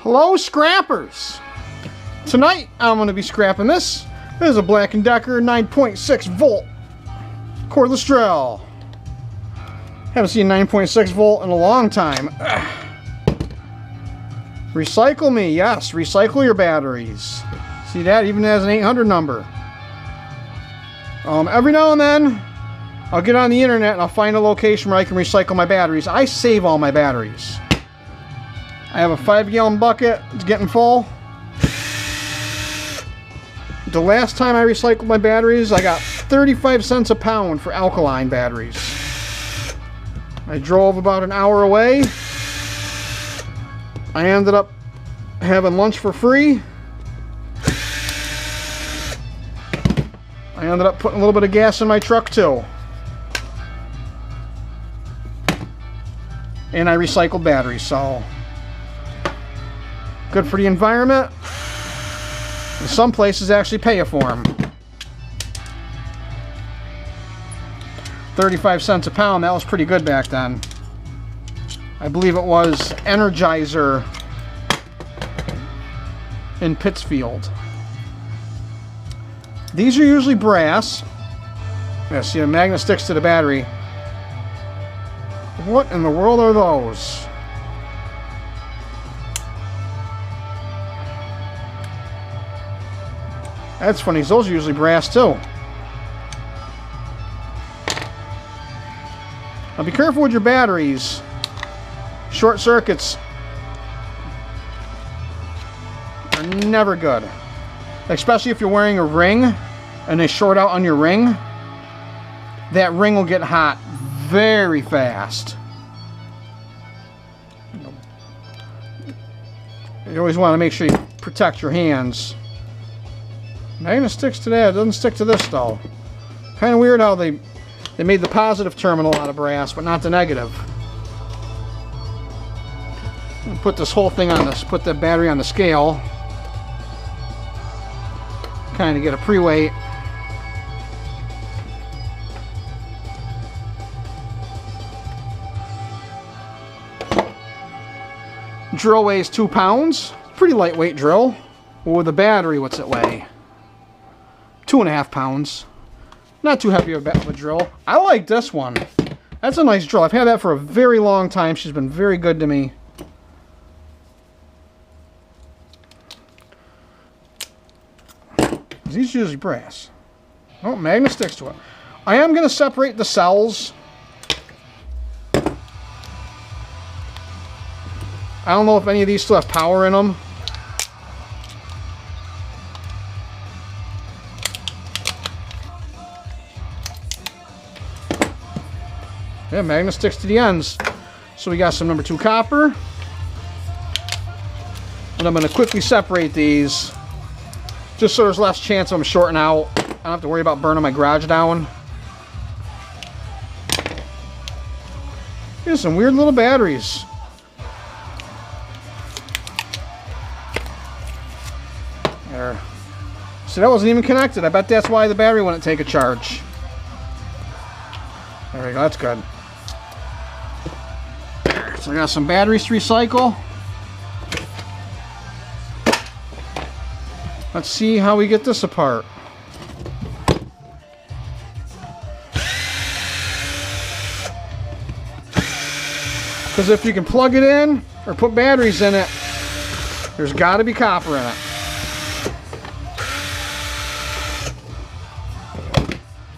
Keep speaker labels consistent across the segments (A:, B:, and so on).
A: Hello, scrappers! Tonight I'm going to be scrapping this. This is a Black & Decker 9.6 volt cordless drill. Haven't seen 9.6 volt in a long time. Recycle me, yes, recycle your batteries. See that? Even has an 800 number. Every now and then I'll get on the internet and I'll find a location where I can recycle my batteries. I save all my batteries. I have a 5-gallon bucket. It's getting full. The last time I recycled my batteries, I got 35 cents a pound for alkaline batteries. I drove about an hour away. I ended up having lunch for free. I ended up putting a little bit of gas in my truck too. And I recycled batteries, so good for the environment. And some places actually pay you for them. 35 cents a pound, that was pretty good back then. I believe it was Energizer in Pittsfield. These are usually brass. Yeah, see, the magnet sticks to the battery. What in the world are those? That's funny, those are usually brass too. Now be careful with your batteries. Short circuits are never good. Especially if you're wearing a ring and they short out on your ring. That ring will get hot very fast. You always want to make sure you protect your hands. Magnet sticks to that. It doesn't stick to this though. Kind of weird how they made the positive terminal out of brass, but not the negative. Put this whole thing on this. Put the battery on the scale. Kind of get a pre-weight. Drill weighs 2 pounds. Pretty lightweight drill. Well, with the battery, what's it weigh? 2.5 pounds. Not too heavy of a drill. I like this one. That's a nice drill. I've had that for a very long time. She's been very good to me. These are usually brass. Oh, magnet sticks to it. I am going to separate the cells. I don't know if any of these still have power in them. Yeah, magnet sticks to the ends. So we got some number 2 copper. And I'm going to quickly separate these. Just so there's less chance of them shorting out. I don't have to worry about burning my garage down. Here's some weird little batteries. There. See, that wasn't even connected. I bet that's why the battery wouldn't take a charge. There we go, that's good. So I got some batteries to recycle. Let's see how we get this apart. Because if you can plug it in or put batteries in it, there's got to be copper in it.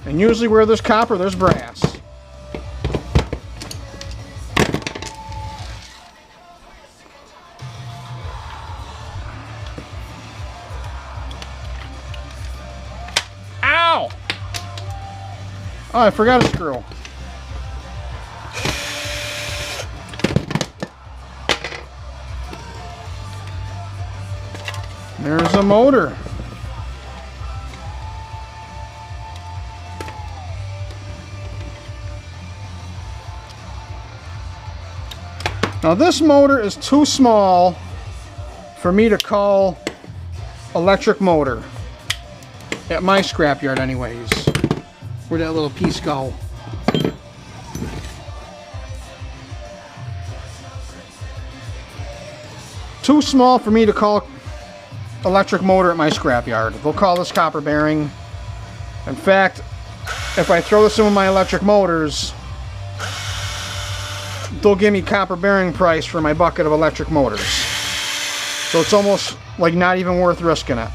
A: And usually where there's copper, there's brass. Ow! Oh, I forgot a screw. There's a motor. Now this motor is too small for me to call electric motor. At my scrapyard anyways. Where'd that little piece go? too small for me to call electric motor at my scrapyard. They'll call this copper bearing. In fact, if I throw this in with my electric motors, they'll give me copper bearing price for my bucket of electric motors. So it's almost like not even worth risking it.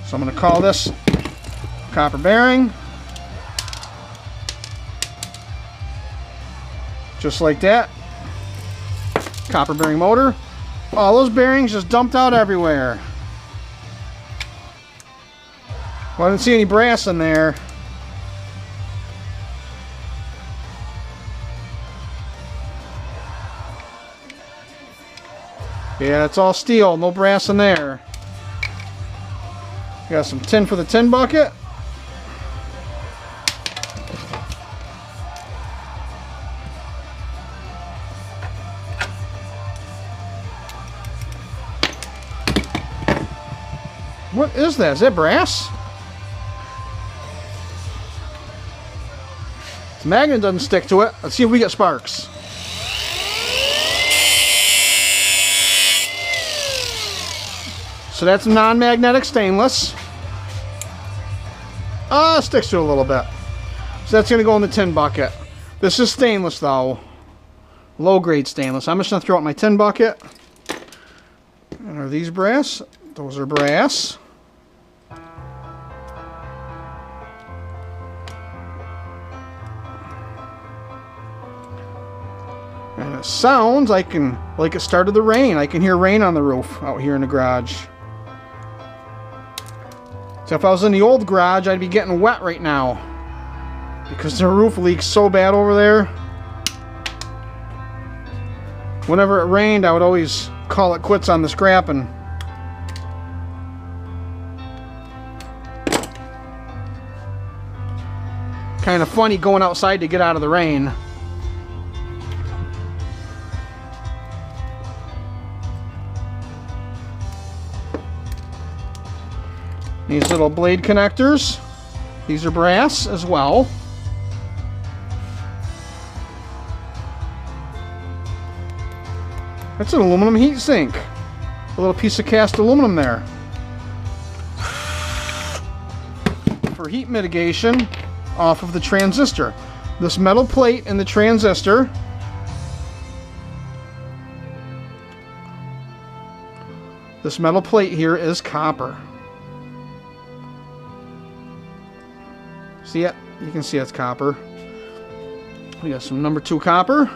A: So I'm going to call this copper bearing. Just like that. Copper bearing motor. All those bearings just dumped out everywhere. Well, I didn't see any brass in there. Yeah, it's all steel, no brass in there. Got some tin for the tin bucket. What is that? Is that brass? The magnet doesn't stick to it. Let's see if we get sparks. So that's non-magnetic stainless. Sticks to it a little bit. So that's going to go in the tin bucket. This is stainless though. Low-grade stainless. I'm just going to throw it in my tin bucket. And are these brass? Those are brass. And it sounds like it started to rain. I can hear rain on the roof out here in the garage. So if I was in the old garage, I'd be getting wet right now because the roof leaks so bad over there. Whenever it rained, I would always call it quits on the scrapping. Kind of funny going outside to get out of the rain. These little blade connectors, these are brass as well. That's an aluminum heat sink. A little piece of cast aluminum there. For heat mitigation off of the transistor. This metal plate in the transistor here is copper. See it? You can see it's copper. We got some number 2 copper.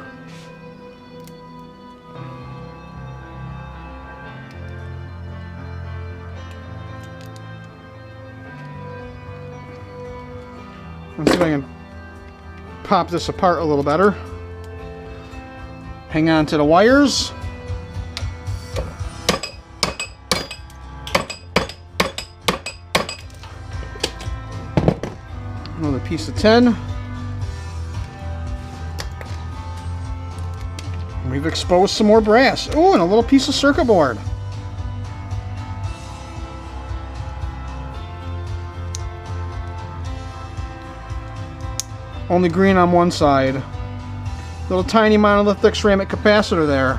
A: Let's see if I can pop this apart a little better. Hang on to the wires. Another piece of tin. We've exposed some more brass. Oh, and a little piece of circuit board. Only green on one side. Little tiny monolithic ceramic capacitor there.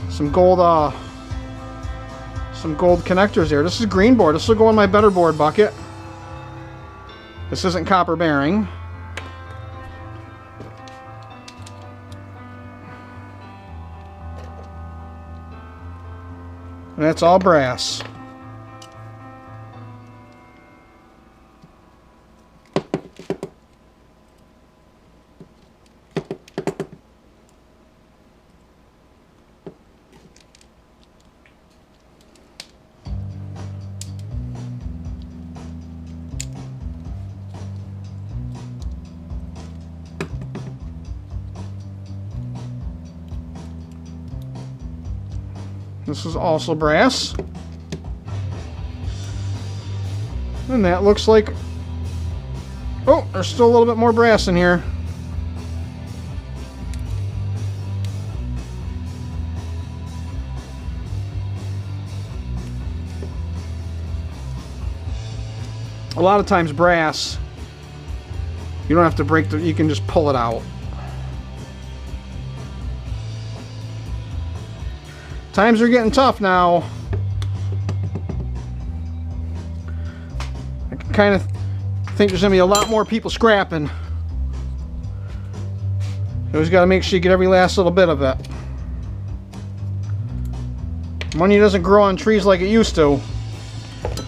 A: Some gold connectors there. This is green board. This will go in my better board bucket. This isn't copper bearing. And that's all brass. This is also brass. And that looks like... Oh, there's still a little bit more brass in here. A lot of times brass, you don't have to break the... You can just pull it out. Times are getting tough now. I kind of think there's going to be a lot more people scrapping. You always got to make sure you get every last little bit of it. Money doesn't grow on trees like it used to.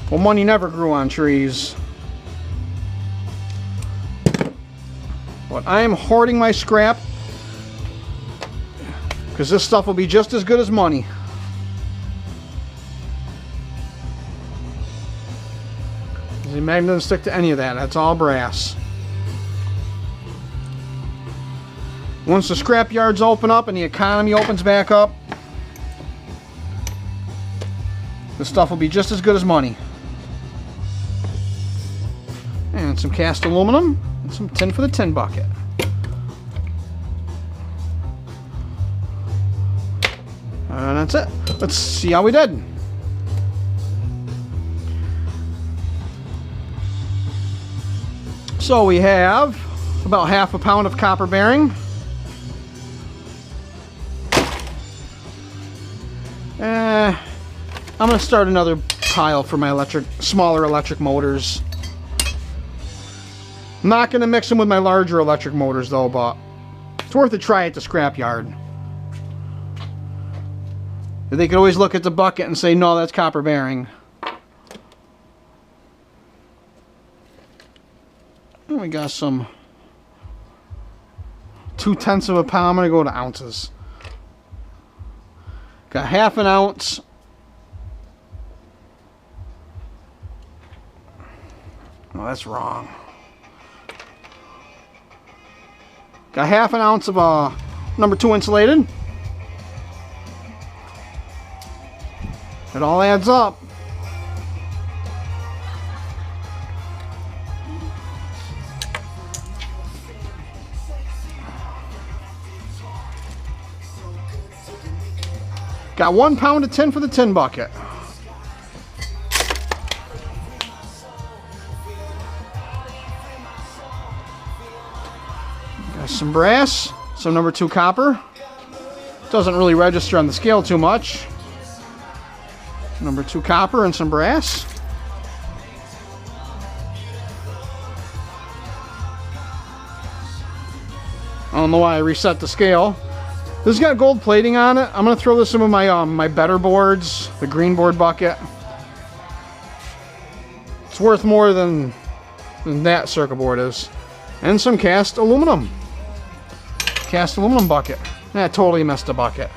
A: Well, money never grew on trees. But I am hoarding my scrap because this stuff will be just as good as money. The magnet doesn't stick to any of that. That's all brass. Once the scrap yards open up and the economy opens back up, this stuff will be just as good as money. And some cast aluminum and some tin for the tin bucket. And that's it. Let's see how we did. So we have about half a pound of copper bearing. I'm going to start another pile for my smaller electric motors. I'm not going to mix them with my larger electric motors though, but it's worth a try at the scrap yard. They could always look at the bucket and say, no, that's copper bearing. And we got some 2/10 of a pound. I'm going to go to ounces. Got half an ounce. No, that's wrong. Got half an ounce of number 2 insulated. It all adds up. Got 1 pound of tin for the tin bucket. Got some brass, some number 2 copper. Doesn't really register on the scale too much. Number 2 copper and some brass. I don't know why I reset the scale. This has got gold plating on it. I'm going to throw this in with my my better boards, the green board bucket. It's worth more than that circuit board is. And some cast aluminum. Cast aluminum bucket. That totally messed the bucket.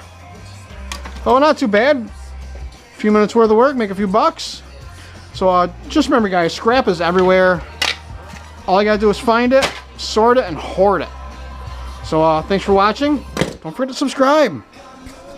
A: Oh, not too bad. A few minutes worth of work, make a few bucks. So just remember guys, scrap is everywhere. All I gotta do is find it, sort it, and hoard it. So thanks for watching. Don't forget to subscribe.